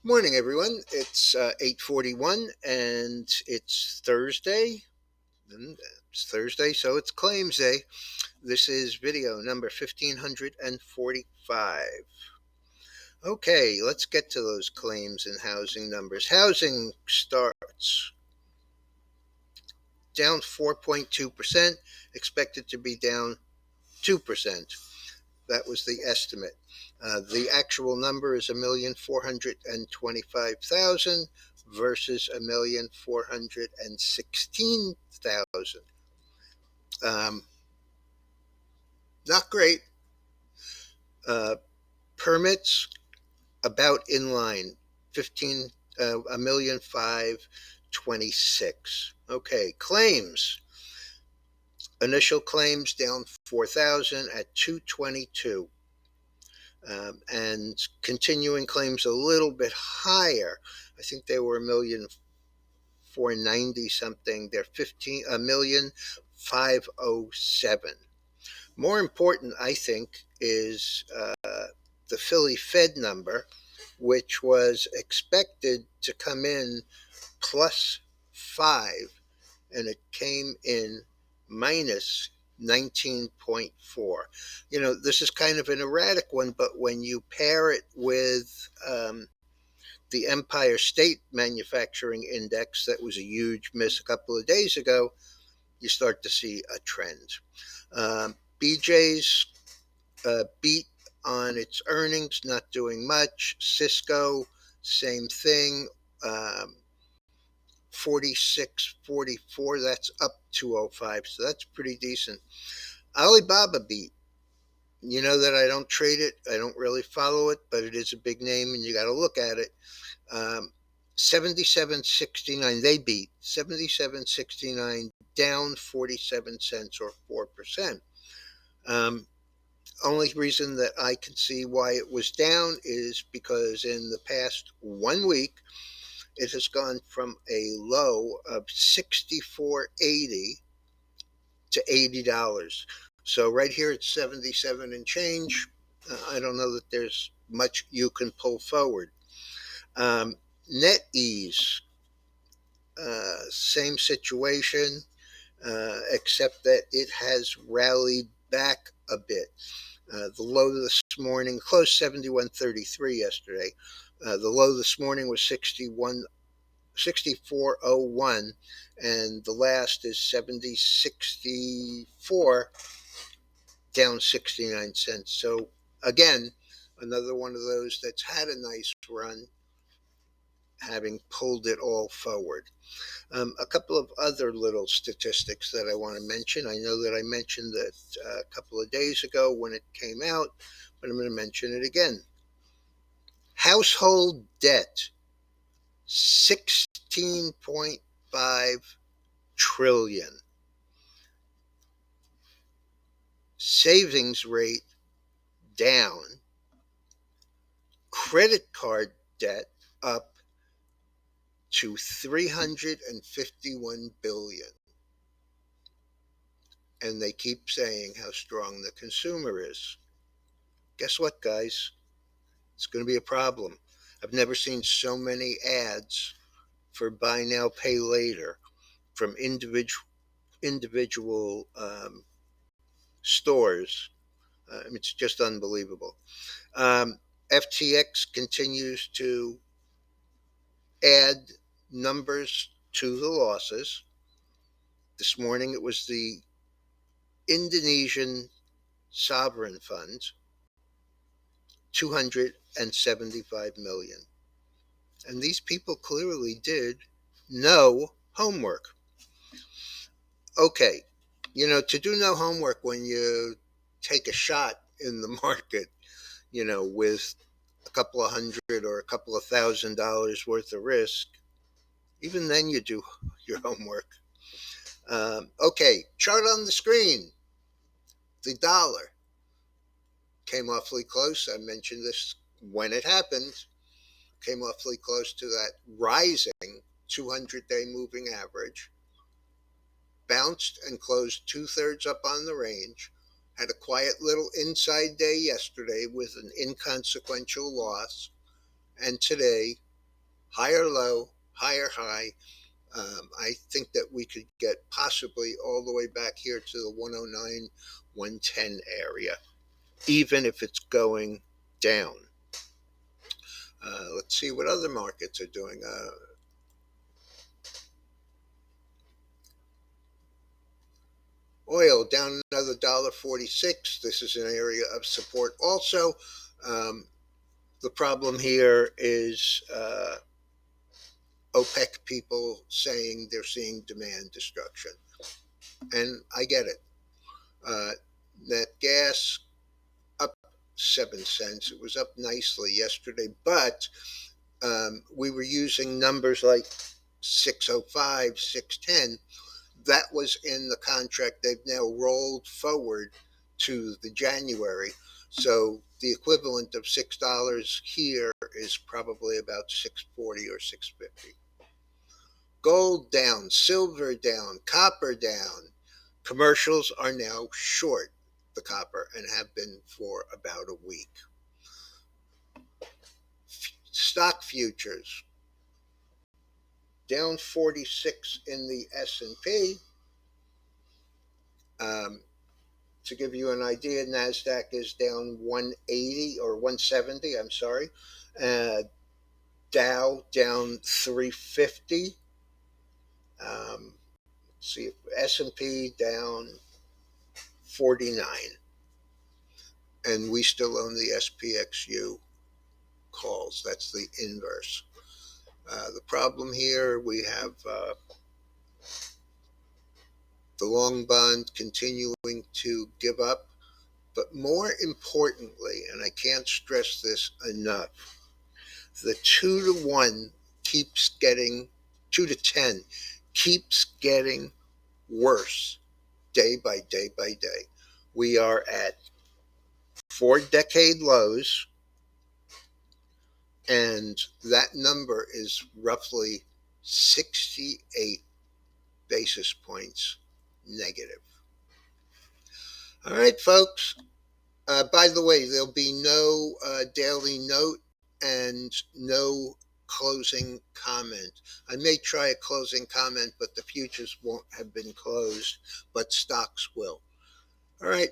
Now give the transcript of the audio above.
Morning, everyone. It's 8:41, and it's Thursday. And it's Thursday, so it's claims day. This is video number 1545. Okay, let's get to those claims and housing numbers. Housing starts down 4.2%, expected to be down 2%. That was the estimate. The actual number is 1,425,000 versus 1,416,000. Um, not great. Uh, Permits about in line, 15, 1,526. Okay, claims. Initial claims down 4,000 at 222. And continuing claims a little bit higher. I think they were 1,490 something. They're 1,507. More important, I think, is the Philly Fed number, which was expected to come in +5, and it came in minus 19.4. This is kind of an erratic one, but when you pair it with the Empire State Manufacturing Index, that was a huge miss a couple of days ago, you start to see a trend. BJ's beat on its earnings, not doing much. Cisco, same thing. 46.44, that's up 205, so that's pretty decent. Alibaba beat. You know that I don't trade it, I don't really follow it, but it is a big name and you got to look at it. 77.69, they beat 77.69, down 47 cents or 4%. Only reason that I can see why it was down is because in the past 1 week it has gone from a low of 64.80 to $80. So right here it's 77 and change. I don't know that there's much you can pull forward. NetEase, same situation, except that it has rallied back a bit. The low this morning closed 71.33 yesterday. The low this morning was 64.01, and the last is 70.64, down 69 cents. So again, another one of those that's had a nice run, having pulled it all forward. A couple of other little statistics that I want to mention. I know that I mentioned that a couple of days ago when it came out, but I'm going to mention it again. Household debt, 16.5 trillion. Savings rate down. Credit card debt up to 351 billion. And they keep saying how strong the consumer is. Guess what, guys? It's going to be a problem. I've never seen so many ads for buy now, pay later from individual stores. It's just unbelievable. FTX continues to add numbers to the losses. This morning it was the Indonesian sovereign fund, 275 million. And these people clearly did no homework. Okay, to do no homework when you take a shot in the market, with a couple of hundred or a couple of $1,000 worth of risk, even then you do your homework. Okay, chart on the screen. The dollar came awfully close. I mentioned this when it happened. Came awfully close to that rising 200-day moving average. Bounced and closed 2/3 up on the range. Had a quiet little inside day yesterday with an inconsequential loss. And today higher low, higher high. I think that we could get possibly all the way back here to the 109, 110 area, even if it's going down. Let's see what other markets are doing. Oil down another $1.46. This is an area of support also. Um, the problem here is OPEC people saying they're seeing demand destruction. And I get it. Uh, Net gas up 7 cents. It was up nicely yesterday, but we were using numbers like 605, 610. That was in the contract. They've now rolled forward to the January. So the equivalent of $6 here is probably about 640 or 650. Gold down, silver down, copper down. Commercials are now short the copper and have been for about a week. Stock futures down 46 in the S&P. Um, to give you an idea, Nasdaq is down 180 or 170. I'm sorry. Dow down 350. Let's see, S&P down 49, and we still own the SPXU calls. That's the inverse. The problem here, we have the long bond continuing to give up. But more importantly, and I can't stress this enough, the 2 to 1 keeps getting, 2 to 10 keeps getting worse day by day by day. We are at 4 decade lows, and that number is roughly 68 basis points negative. All right, folks. By the way, there'll be no daily note and no closing comment. I may try a closing comment, but the futures won't have been closed, but stocks will. All right.